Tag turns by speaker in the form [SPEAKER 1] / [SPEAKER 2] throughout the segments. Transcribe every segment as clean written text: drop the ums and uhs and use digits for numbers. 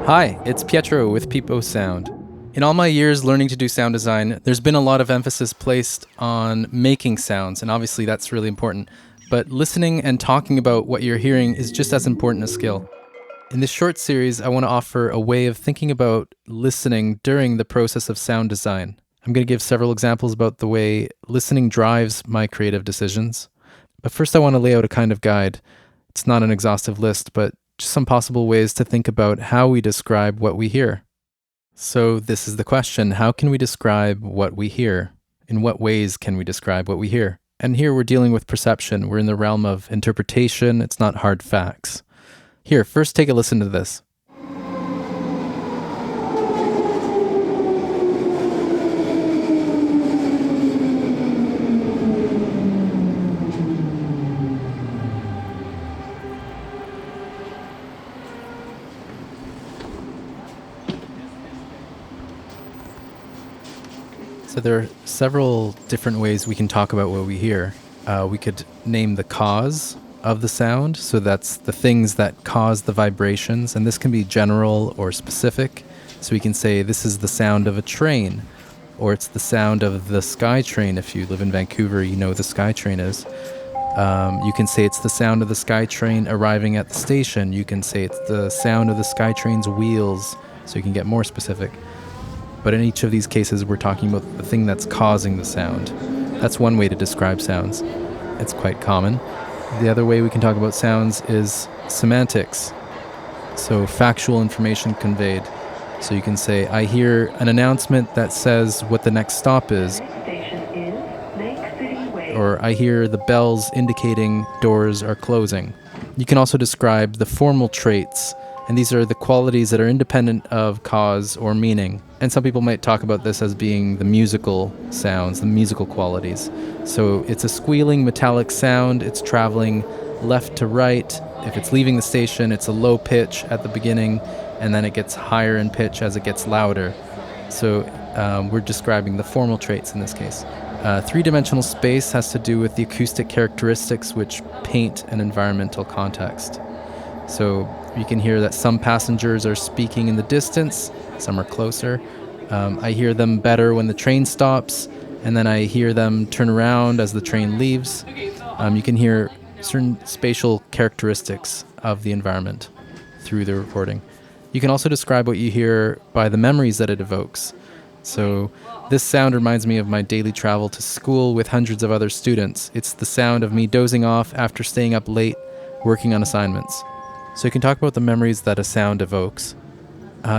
[SPEAKER 1] Hi, it's Pietro with Peepo Sound. In all my years learning to do sound design, there's been a lot of emphasis placed on making sounds, and obviously that's really important. But listening and talking about what you're hearing is just as important a skill. In this short series, I want to offer a way of thinking about listening during the process of sound design. I'm going to give several examples about the way listening drives my creative decisions. But first, I want to lay out a kind of guide. It's not an exhaustive list, but just some possible ways to think about how we describe what we hear. So this is the question: how can we describe what we hear? In what ways can we describe what we hear? And here we're dealing with perception. We're in the realm of interpretation. It's not hard facts. Here, first take a listen to this. So there are several different ways we can talk about what we hear. We could name the cause of the sound. So that's the things that cause the vibrations. And this can be general or specific. So we can say this is the sound of a train, or it's the sound of the SkyTrain. If you live in Vancouver, you know what the SkyTrain is. You can say it's the sound of the SkyTrain arriving at the station. You can say it's the sound of the SkyTrain's wheels. So you can get more specific. But in each of these cases, we're talking about the thing that's causing the sound. That's one way to describe sounds. It's quite common. The other way we can talk about sounds is semantics. So factual information conveyed. So you can say, I hear an announcement that says what the next stop is. Or I hear the bells indicating doors are closing. You can also describe the formal traits, and these are the qualities that are independent of cause or meaning. And some people might talk about this as being the musical sounds, the musical qualities. So it's a squealing metallic sound. It's traveling left to right. If it's leaving the station, it's a low pitch at the beginning, and then it gets higher in pitch as it gets louder. So we're describing the formal traits in this case. Three-dimensional space has to do with the acoustic characteristics which paint an environmental context. So you can hear that some passengers are speaking in the distance, some are closer. I hear them better when the train stops, and then I hear them turn around as the train leaves. You can hear certain spatial characteristics of the environment through the recording. You can also describe what you hear by the memories that it evokes. So this sound reminds me of my daily travel to school with hundreds of other students. It's the sound of me dozing off after staying up late working on assignments. So you can talk about the memories that a sound evokes.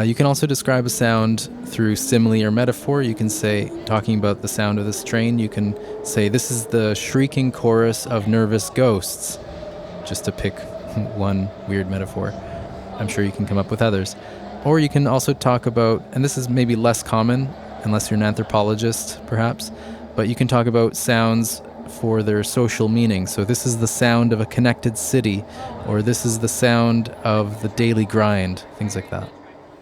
[SPEAKER 1] You can also describe a sound through simile or metaphor. You can say, talking about the sound of this train, you can say, this is the shrieking chorus of nervous ghosts, just to pick one weird metaphor. I'm sure you can come up with others. Or you can also talk about, and this is maybe less common, unless you're an anthropologist, perhaps, but you can talk about sounds for their social meaning. So this is the sound of a connected city, or this is the sound of the daily grind, things like that.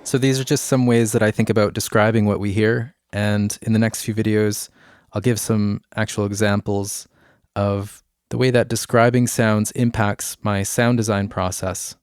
[SPEAKER 1] So these are just some ways that I think about describing what we hear. And in the next few videos, I'll give some actual examples of the way that describing sounds impacts my sound design process.